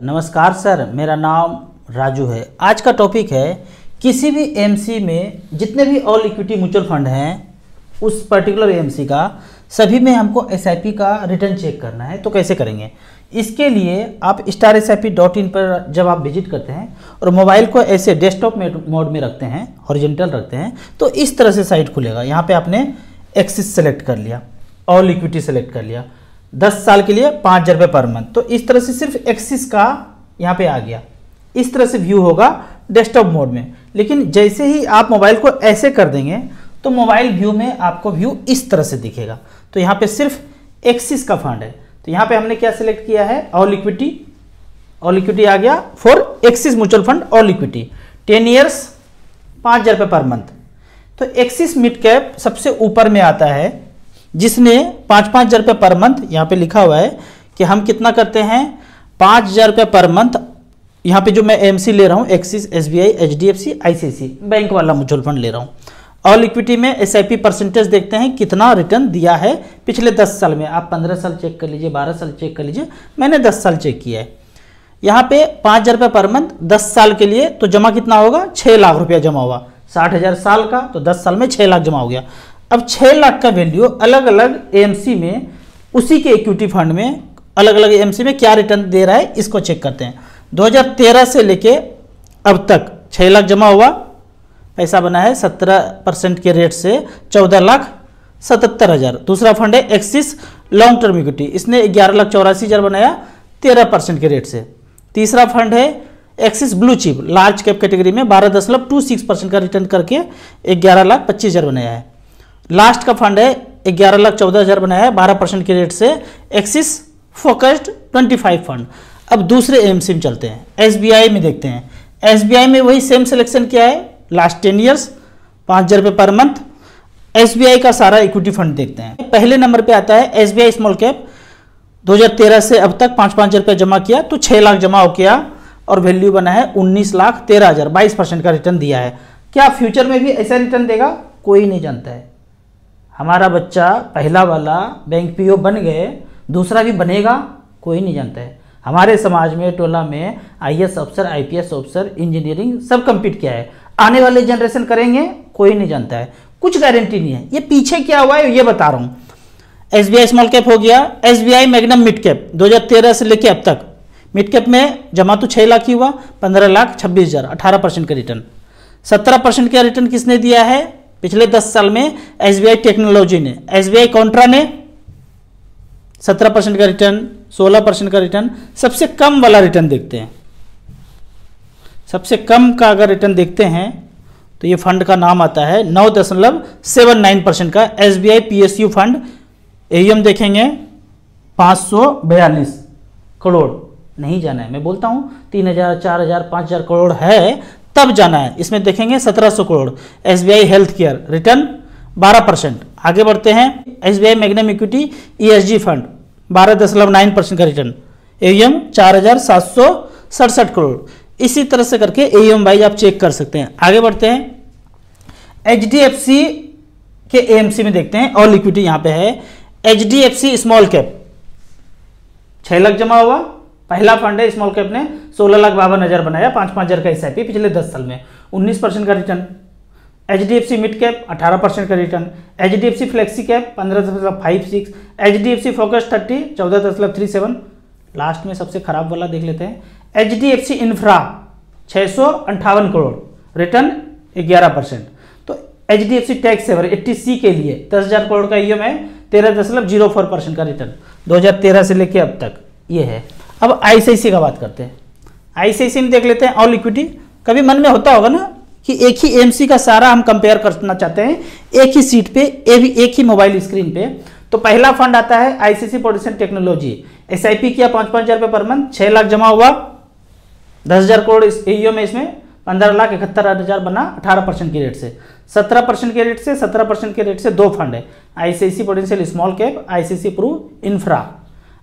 नमस्कार सर, मेरा नाम राजू है। आज का टॉपिक है किसी भी एएमसी में जितने भी ऑल इक्विटी म्यूचुअल फंड हैं उस पर्टिकुलर एएमसी का सभी में हमको एसआईपी का रिटर्न चेक करना है। तो कैसे करेंगे? इसके लिए आप StarSIP.in पर जब आप विजिट करते हैं और मोबाइल को ऐसे डेस्कटॉप मोड में रखते हैं, हॉरिजॉन्टल रखते हैं, तो इस तरह से साइट खुलेगा। यहाँ पे आपने एक्सिस सेलेक्ट कर लिया, ऑल इक्विटी सेलेक्ट कर लिया, 10 साल के लिए 5,000 रुपये पर मंथ। तो इस तरह से सिर्फ एक्सिस का यहाँ पे आ गया। इस तरह से व्यू होगा डेस्कटॉप मोड में। लेकिन जैसे ही आप मोबाइल को ऐसे कर देंगे तो मोबाइल व्यू में आपको व्यू इस तरह से दिखेगा। तो यहाँ पे सिर्फ एक्सिस का फंड है। तो यहाँ पे हमने क्या सिलेक्ट किया है? All equity. ऑल इक्विटी आ गया for axis mutual fund all equity, 10 years, 5,000 रुपये पर मंथ। तो एक्सिस मिड कैप सबसे ऊपर में आता है, जिसने 5,000 रुपये पर मंथ, यहाँ पे लिखा हुआ है कि हम कितना करते हैं, 5,000 रुपये पर मंथ। यहाँ पे जो मैं एएमसी ले रहा हूँ, axis, SBI, HDFC, ICICI bank वाला म्यूचुअल फंड ले रहा हूँ। ऑल इक्विटी में SIP परसेंटेज देखते हैं कितना रिटर्न दिया है पिछले 10 साल में। आप 15 साल चेक कर लीजिए, 12 साल चेक कर लीजिए, मैंने 10 साल चेक किया है। यहाँ पे 5,000 रुपये पर मंथ 10 साल के लिए, तो जमा कितना होगा? 6 लाख रुपया जमा हुआ। 60,000 साल का, तो 10 साल में 6 लाख जमा हो गया। अब 6 लाख का वैल्यू अलग अलग एएमसी में, उसी के इक्विटी फंड में अलग अलग एएमसी में क्या रिटर्न दे रहा है, इसको चेक करते हैं। 2013 से लेके अब तक 6 लाख जमा हुआ, पैसा बना है 17% के रेट से 14,77,000। दूसरा फंड है एक्सिस लॉन्ग टर्म इक्विटी, इसने 11,84,000 बनाया 13% के रेट से। तीसरा फंड है axis blue chip large cap category में 12.26% का रिटर्न करके 11,25,000 बनाया है। लास्ट का फंड है 11,14,000 बनाया है 12% के रेट से, एक्सिस फोकस्ड 25 फंड। अब दूसरे एएमसी में चलते हैं, SBI में देखते हैं। SBI में वही सेम सिलेक्शन किया है, लास्ट 10 ईयर्स, 5,000 रुपये पर मंथ। SBI का सारा इक्विटी फंड देखते हैं। पहले नंबर पे आता है SBI स्मॉल कैप, 2013 से अब तक 5,000 रुपये जमा किया तो 6 लाख जमा हो गया और वैल्यू बना है 19,13,000, 22% का रिटर्न दिया है। क्या फ्यूचर में भी ऐसा रिटर्न देगा? कोई नहीं जानता है। हमारा बच्चा पहला वाला बैंक PO बन गए, दूसरा भी बनेगा? कोई नहीं जानता है। हमारे समाज में, टोला में IAS अफसर, IPS अफसर, इंजीनियरिंग सब कंप्लीट किया है। आने वाले जनरेशन करेंगे? कोई नहीं जानता है, कुछ गारंटी नहीं है। ये पीछे क्या हुआ है ये बता रहा हूँ। SBI स्मॉल कैप हो गया, SBI मैग्नम मिड कैप 2013 से लेके अब तक मिड कैप में जमा तो 6 लाख ही हुआ, 15,26,000, 18% का रिटर्न। 17% का रिटर्न किसने दिया है पिछले 10 साल में? SBI टेक्नोलॉजी ने। SBI कॉन्ट्रा ने 17% का रिटर्न, 16% का रिटर्न। सबसे कम वाला रिटर्न देखते हैं। सबसे कम का अगर रिटर्न देखते हैं तो ये फंड का नाम आता है 9.79% का SBI PSU फंड। AUM देखेंगे 542 करोड़। नहीं जाना है, मैं बोलता हूँ 3,000, 4,000, 5,000 करोड़ है तब जाना है। इसमें देखेंगे 1700 crore. SBI health care return 12%। आगे बढ़ते हैं, SBI magnum equity ESG fund 12.9% का रिटर्न, AUM 4,767 करोड़। इसी तरह से करके AUM वाइज आप चेक कर सकते हैं। आगे बढ़ते हैं, HDFC के AMC में देखते हैं। ऑल इक्विटी यहाँ पे है, HDFC स्मॉल कैप 6 लाख जमा हुआ। पहला फंड है स्मॉल कैप ने 16,52,000 बनाया, 5,000 का SIP पिछले 10 साल में, 19% का रिटर्न। HDFC मिड कैप 18% का return, HDFC flexi cap 15.56, HDFC focus 30 14.37। Last में सबसे खराब वाला देख लेते हैं, HDFC इंफ्रा 658 करोड़, रिटर्न 11%। तो HDFC टैक्स सेवर 80C के लिए 10,000 करोड़ का EM है, 13.04% का रिटर्न 2013 से लेके अब तक ये है। अब ICICI का बात करते हैं। ICICI में देख लेते हैं ऑल इक्विटी। कभी मन में होता होगा ना कि एक ही एएमसी का सारा हम कंपेयर करना चाहते हैं, एक ही सीट पे, एक ही मोबाइल स्क्रीन पे। तो पहला फंड आता है ICICI प्रोडक्शन टेक्नोलॉजी, SIP किया 5,000 रुपये पर मंथ, 6 लाख जमा हुआ, 10,000 करोड़ AUM में, इसमें 15,71,000 बना 18% के रेट से। 17% के रेट से 17% के रेट से दो फंड है, ICICI Prudential small cap, ICICI Pru Infra,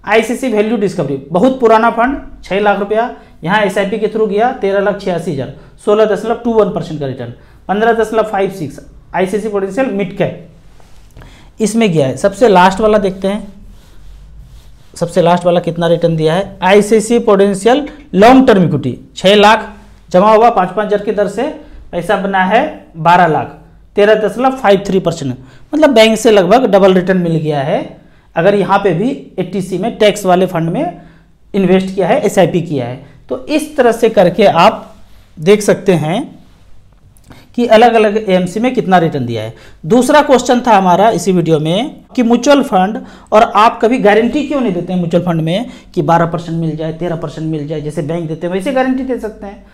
ICICI value discovery. बहुत पुराना फंड, 6 लाख रुपया यहाँ SIP के थ्रू गया, 13,86,000, 16.21% का return, 15.56 ICICI Prudential mid cap इसमें गया है। सबसे लास्ट वाला देखते हैं, सबसे लास्ट वाला कितना रिटर्न दिया है, ICICI prudential long term equity 6 lakh जमा हुआ 5-5 हजार की दर से, पैसा बना है 12 लाख, 13.53%, मतलब बैंक से लगभग डबल रिटर्न मिल गया है अगर यहाँ पे भी एटीसी में टैक्स वाले फंड में इन्वेस्ट किया है, एसआईपी किया है। तो इस तरह से करके आप देख सकते हैं कि अलग अलग एएमसी में कितना रिटर्न दिया है। दूसरा क्वेश्चन था हमारा इसी वीडियो में कि म्यूचुअल फंड, और आप कभी गारंटी क्यों नहीं देते हैं म्यूचुअल फंड में कि 12% मिल जाए, 13% मिल जाए, जैसे बैंक देते हैं वैसे गारंटी दे सकते हैं।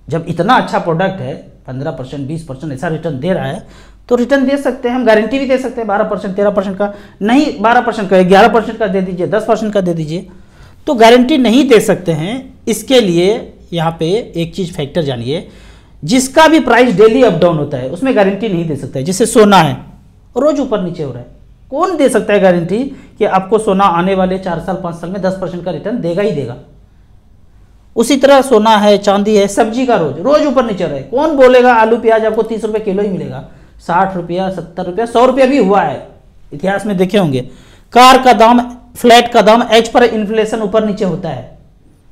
जब इतना अच्छा प्रोडक्ट है 15%, 20% ऐसा रिटर्न दे रहा है तो रिटर्न दे सकते हैं, हम गारंटी भी दे सकते हैं 12%, 13% का नहीं, 12% का 11% का दे दीजिए, 10% का दे दीजिए, तो गारंटी नहीं दे सकते हैं। इसके लिए यहाँ पे एक चीज फैक्टर जानिए, जिसका भी प्राइस डेली अप डाउन होता है उसमें गारंटी नहीं दे सकता है। जैसे सोना है रोज ऊपर नीचे हो रहा है, कौन दे सकता है गारंटी कि आपको सोना आने वाले 4 साल 5 साल में 10% का रिटर्न देगा ही देगा। उसी तरह सोना है, चांदी है, सब्जी का रोज ऊपर नीचे रहा है, कौन बोलेगा आलू प्याज आपको 30 रुपये किलो ही मिलेगा, 60 रुपया, 70 रुपया, 100 रुपया भी हुआ है, इतिहास में देखे होंगे। कार का दाम, फ्लैट का दाम एज पर इन्फ्लेशन ऊपर नीचे होता है,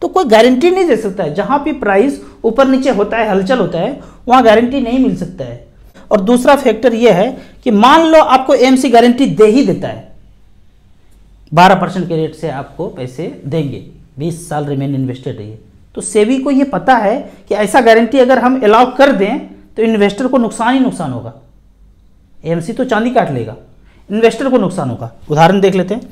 तो कोई गारंटी नहीं दे सकता है। जहां भी प्राइस ऊपर नीचे होता है, हलचल होता है, वहां गारंटी नहीं मिल सकता है। और दूसरा फैक्टर यह है कि मान लो आपको एएमसी गारंटी दे ही देता है, 12% के रेट से आपको पैसे देंगे, 20 साल रिमेन इन्वेस्टेड रहिए, तो सेबी को यह पता है कि ऐसा गारंटी अगर हम अलाउ कर दें तो इन्वेस्टर को नुकसान ही नुकसान होगा। एएमसी तो चांदी काट लेगा, इन्वेस्टर को नुकसान होगा। उदाहरण देख लेते हैं,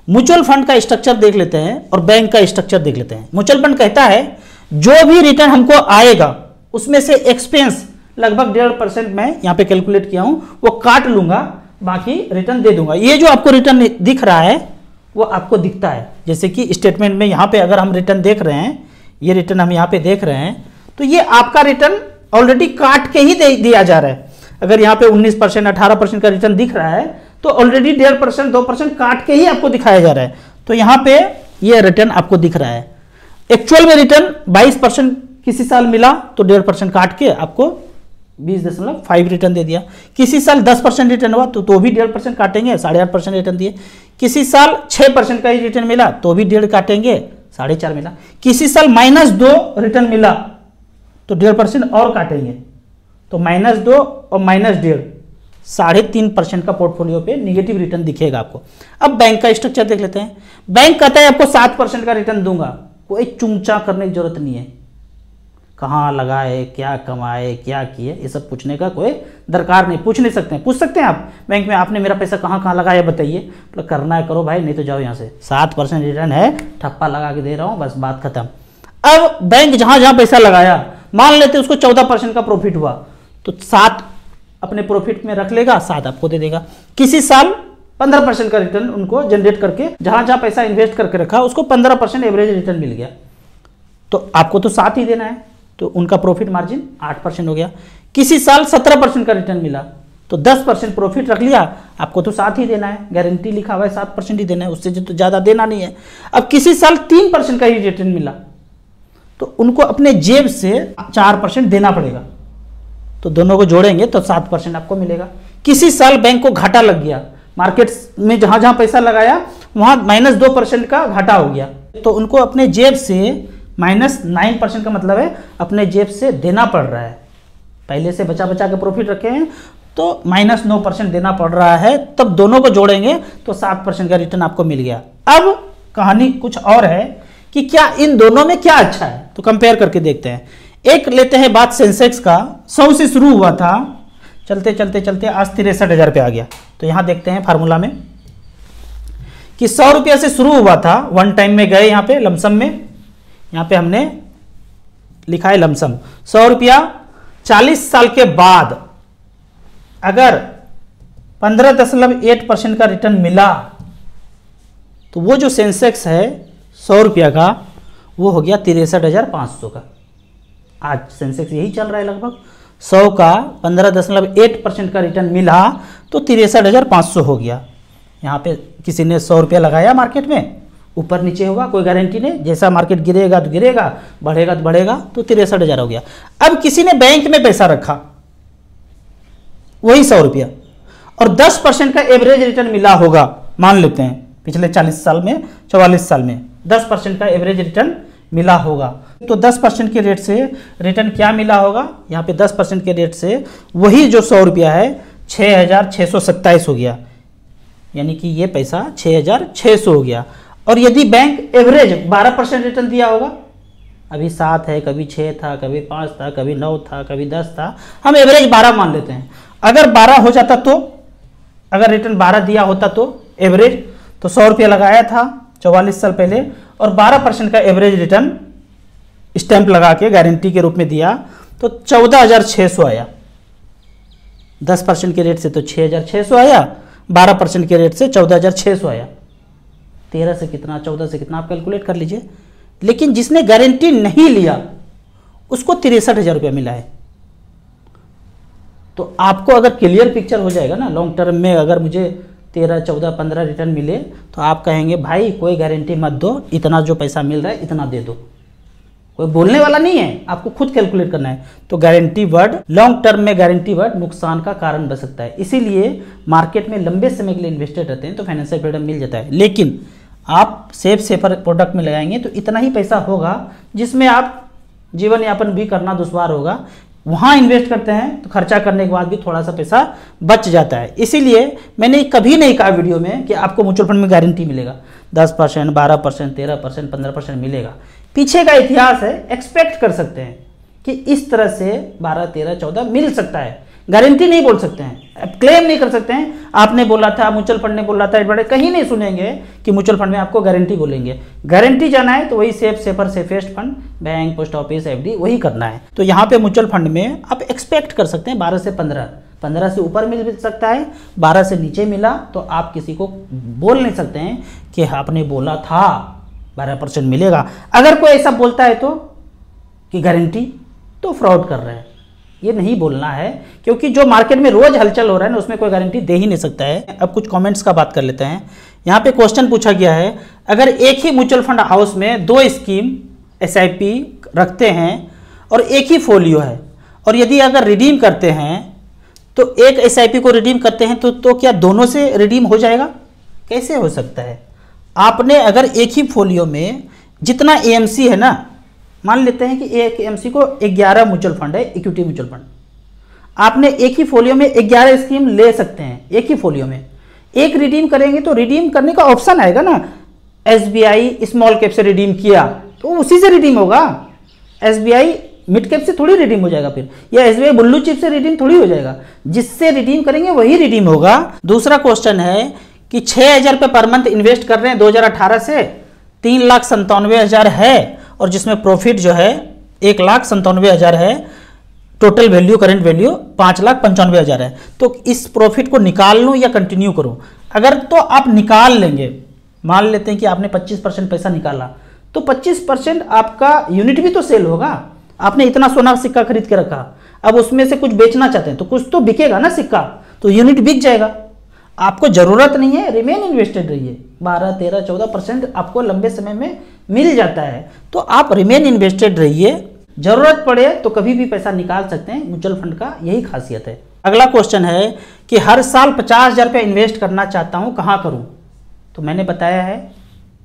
म्यूचुअल फंड का स्ट्रक्चर देख लेते हैं और बैंक का स्ट्रक्चर देख लेते हैं। म्यूचुअल फंड कहता है जो भी रिटर्न हमको आएगा उसमें से एक्सपेंस लगभग 1.5% मैं यहाँ पे कैलकुलेट किया हूं, वो काट लूंगा, बाकी रिटर्न दे दूंगा। ये जो आपको रिटर्न दिख रहा है वो आपको दिखता है, जैसे कि स्टेटमेंट में यहाँ पे अगर हम रिटर्न देख रहे हैं, ये रिटर्न हम यहाँ पे देख रहे हैं, तो ये आपका रिटर्न ऑलरेडी काट के ही दिया जा रहा है। अगर यहाँ पे 19%, 18% का रिटर्न दिख रहा है तो ऑलरेडी 1.5%, 2% काट के ही आपको दिखाया जा रहा है। तो यहाँ पे ये रिटर्न आपको दिख रहा है। एक्चुअल में रिटर्न 22% किसी साल मिला तो 1.5% काट के आपको 20.5 रिटर्न दे दिया। किसी साल 10% रिटर्न हुआ तो भी 1.5% काटेंगे, 8.5% रिटर्न दिए। किसी साल 6% का ही रिटर्न मिला तो भी 1.5 काटेंगे, 4.5 मिला। किसी साल -2 रिटर्न मिला तो 1.5% और काटेंगे, तो -2 और -1.5, 3.5% का पोर्टफोलियो पे निगेटिव रिटर्न दिखेगा आपको। अब बैंक का स्ट्रक्चर देख लेते हैं। बैंक कहता है आपको 7% का रिटर्न दूंगा, कोई चूंचा करने की जरूरत नहीं है, कहाँ लगाए, क्या कमाए, क्या किए, ये सब पूछने का कोई दरकार नहीं। पूछ नहीं सकते हैं, पूछ सकते हैं आप बैंक में, आपने मेरा पैसा कहाँ कहाँ लगाया बताइए, तो करना है करो भाई, नहीं तो जाओ यहाँ से, 7% रिटर्न है, ठप्पा लगा के दे रहा हूँ, बस बात खत्म। अब बैंक जहां जहां पैसा लगाया, मान लेते उसको 14% का प्रॉफिट हुआ तो 7 अपने प्रॉफिट में रख लेगा, 7 आपको दे देगा। किसी साल 15% का रिटर्न उनको जनरेट करके जहां जहां पैसा इन्वेस्ट करके रखा उसको 15% एवरेज रिटर्न मिल गया, तो आपको तो 7 ही देना है, तो उनका प्रॉफिट मार्जिन 8% हो गया। किसी साल 17% का रिटर्न मिला तो 10% प्रॉफिट रख लिया, आपको तो 7 ही देना है, गारंटी लिखा हुआ है 7% ही देना है, उससे तो ज्यादा देना नहीं है। अब किसी साल 3% का ही रिटर्न मिला तो उनको अपने जेब से 4% देना पड़ेगा, तो दोनों को जोड़ेंगे तो 7% आपको मिलेगा। किसी साल बैंक को घाटा लग गया, मार्केट में जहां जहां पैसा लगाया वहां -2% का घाटा हो गया, तो उनको अपने जेब से -9% का मतलब है अपने जेब से देना पड़ रहा है। पहले से बचा बचा के प्रॉफिट रखे हैं तो -9% देना पड़ रहा है, तब दोनों को जोड़ेंगे तो 7% का रिटर्न आपको मिल गया। अब कहानी कुछ और है कि क्या इन दोनों में क्या अच्छा है, तो कंपेयर करके देखते हैं। एक लेते हैं बात सेंसेक्स का, 100 से शुरू हुआ था, चलते चलते चलते आज 63,000 पे आ गया। तो यहां देखते हैं फार्मूला में कि 100 रुपया से शुरू हुआ था, वन टाइम में गए यहाँ पे लमसम में, यहाँ पे हमने लिखा है लमसम 100 रुपया। 40 साल के बाद अगर 15.8% का रिटर्न मिला तो वो जो सेंसेक्स है 100 रुपया का वो हो गया 63,500 का। आज सेंसेक्स यही चल रहा है, लगभग 100 का 15.8% का रिटर्न मिला तो 63,500 हो गया। यहाँ पे किसी ने 100 रुपया लगाया मार्केट में, ऊपर नीचे होगा, कोई गारंटी नहीं, जैसा मार्केट गिरेगा तो गिरेगा, बढ़ेगा तो बढ़ेगा, तो 63,000 हो गया। अब किसी ने बैंक में पैसा रखा वही 100 रुपया और 10% का एवरेज रिटर्न मिला होगा, मान लेते हैं पिछले 40 साल में, 44 साल में 10% का एवरेज रिटर्न मिला होगा। तो 10% के रेट से रिटर्न क्या मिला होगा, यहाँ पे 10% के रेट से वही जो 100 रुपया है 6,627 हो गया, यानी कि ये पैसा 6,600 हो गया। और यदि बैंक एवरेज 12% रिटर्न दिया होगा, अभी 7 है, कभी 6 था, कभी 5 था, कभी 9 था, कभी 10 था, हम एवरेज 12 मान लेते हैं। अगर 12 हो जाता तो, अगर रिटर्न 12 दिया होता तो एवरेज, तो 100 रुपया लगाया था 44 साल पहले और 12% का एवरेज रिटर्न स्टैंप लगा के गारंटी के रूप में दिया तो 14,600 आया। 10% के रेट से तो 6,600 आया, 12% के रेट से 14,600 आया। 13 से कितना, 14 से कितना, आप कैलकुलेट कर लीजिए। लेकिन जिसने गारंटी नहीं लिया उसको 63,000 रुपया मिला है। तो आपको अगर क्लियर पिक्चर हो जाएगा ना, लॉन्ग टर्म में अगर मुझे 13, 14, 15 रिटर्न मिले तो आप कहेंगे भाई कोई गारंटी मत दो, इतना जो पैसा मिल रहा है इतना दे दो। कोई बोलने वाला नहीं है, आपको खुद कैलकुलेट करना है। तो गारंटी वर्ड, लॉन्ग टर्म में गारंटी वर्ड नुकसान का कारण बन सकता है। इसीलिए मार्केट में लंबे समय के लिए इन्वेस्टेड रहते हैं तो फाइनेंशियल फ्रीडम मिल जाता है। लेकिन आप सेफर प्रोडक्ट में लगाएंगे तो इतना ही पैसा होगा जिसमें आप जीवन यापन भी करना दुश्वार होगा। वहाँ इन्वेस्ट करते हैं तो खर्चा करने के बाद भी थोड़ा सा पैसा बच जाता है। इसीलिए मैंने कभी नहीं कहा वीडियो में कि आपको म्यूचुअल फंड में गारंटी मिलेगा 10%, 12%, 13%, 15% मिलेगा। पीछे का इतिहास है, एक्सपेक्ट कर सकते हैं कि इस तरह से 12, 13, 14 मिल सकता है। गारंटी नहीं बोल सकते हैं, क्लेम नहीं कर सकते हैं आपने बोला था, म्यूचुअल फंड ने बोला था, बड़े कहीं नहीं सुनेंगे कि म्यूचुअल फंड में आपको गारंटी बोलेंगे। गारंटी जाना है तो वही safer safest fund, bank, post office, FD वही करना है। तो यहाँ पे म्यूचुअल फंड में आप एक्सपेक्ट कर सकते हैं 12 से 15, 15 से ऊपर मिल सकता है, 12 से नीचे मिला तो आप किसी को बोल नहीं सकते हैं कि आपने बोला था 12% मिलेगा। अगर कोई ऐसा बोलता है तो कि गारंटी, तो फ्रॉड कर रहे हैं, ये नहीं बोलना है। क्योंकि जो मार्केट में रोज हलचल हो रहा है ना उसमें कोई गारंटी दे ही नहीं सकता है। अब कुछ कमेंट्स का बात कर लेते हैं। यहाँ पे क्वेश्चन पूछा गया है, अगर एक ही म्यूचुअल फंड हाउस में 2 स्कीम SIP रखते हैं और एक ही फोलियो है और यदि अगर रिडीम करते हैं तो एक SIP को रिडीम करते हैं तो क्या दोनों से रिडीम हो जाएगा? कैसे हो सकता है? आपने अगर एक ही फोलियो में जितना AMC है ना, मान लेते हैं कि एक AMC को 11 म्यूचुअल फंड है, इक्विटी म्यूचुअल फंड, आपने एक ही फोलियो में 11 स्कीम ले सकते हैं। एक ही फोलियो में एक रिडीम करेंगे तो रिडीम करने का ऑप्शन आएगा ना, SBI स्मॉल कैप से रिडीम किया तो उसी से रिडीम होगा। SBI मिड कैप से थोड़ी रिडीम हो जाएगा फिर, या SBI ब्लू चिप से रिडीम थोड़ी हो जाएगा। जिससे रिडीम करेंगे वही रिडीम होगा। दूसरा क्वेश्चन है कि 6,000 रुपये पर मंथ इन्वेस्ट कर रहे हैं 2018 से, 3,97,000 है और जिसमें प्रॉफिट जो है 1,97,000 है, टोटल वैल्यू करंट वैल्यू 5,95,000 है। तो इस प्रॉफिट को निकाल लूँ या कंटिन्यू करूँ? अगर तो आप निकाल लेंगे, मान लेते हैं कि आपने 25% पैसा निकाला तो 25% आपका यूनिट भी तो सेल होगा। आपने इतना सोना सिक्का खरीद के रखा, अब उसमें से कुछ बेचना चाहते हैं तो कुछ तो बिकेगा ना सिक्का, तो यूनिट बिक जाएगा। आपको जरूरत नहीं है, रिमेन इन्वेस्टेड रहिए। 12, 13, 14% आपको लंबे समय में मिल जाता है, तो आप रिमेन इन्वेस्टेड रहिए। जरूरत पड़े तो कभी भी पैसा निकाल सकते हैं, म्यूचुअल फंड का यही खासियत है। अगला क्वेश्चन है कि हर साल 50,000 रुपये इन्वेस्ट करना चाहता हूं, कहां करूं? तो मैंने बताया है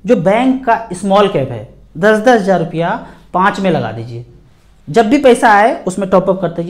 जो बैंक का स्मॉल कैप है 10,000 रुपया 5 में लगा दीजिए। जब भी पैसा आए उसमें टॉपअप करते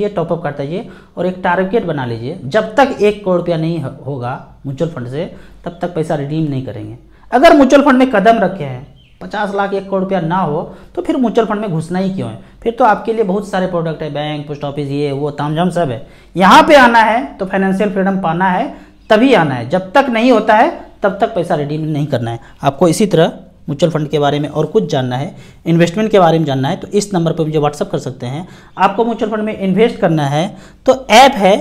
जाइए और एक टारगेट बना लीजिए। जब तक 1 करोड़ रुपया नहीं होगा म्यूचुअल फंड से तब तक पैसा रिडीम नहीं करेंगे। अगर म्यूचुअल फंड में कदम रखे हैं 50 लाख 1 करोड़ रुपया ना हो तो फिर म्यूचुअल फंड में घुसना ही क्यों है? फिर तो आपके लिए बहुत सारे प्रोडक्ट है, बैंक, पोस्ट ऑफिस, ये वो तामझाम सब है। यहाँ पे आना है तो फाइनेंशियल फ्रीडम पाना है, तभी आना है। जब तक नहीं होता है तब तक पैसा रिडीम नहीं करना है। आपको इसी तरह म्यूचुअल फंड के बारे में और कुछ जानना है, इन्वेस्टमेंट के बारे में जानना है तो इस नंबर पर मुझे व्हाट्सअप कर सकते हैं। आपको म्यूचुअल फंड में इन्वेस्ट करना है तो ऐप है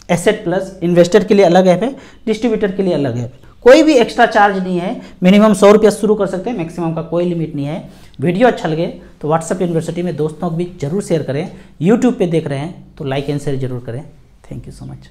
एसेट प्लस, इन्वेस्टर के लिए अलग ऐप है, डिस्ट्रीब्यूटर के लिए अलग ऐप। कोई भी एक्स्ट्रा चार्ज नहीं है, मिनिमम 100 रुपया शुरू कर सकते हैं, मैक्सिमम का कोई लिमिट नहीं है। वीडियो अच्छा लगे तो व्हाट्सएप यूनिवर्सिटी में दोस्तों को भी जरूर शेयर करें। यूट्यूब पे देख रहे हैं तो लाइक एंड शेयर जरूर करें। Thank you so much.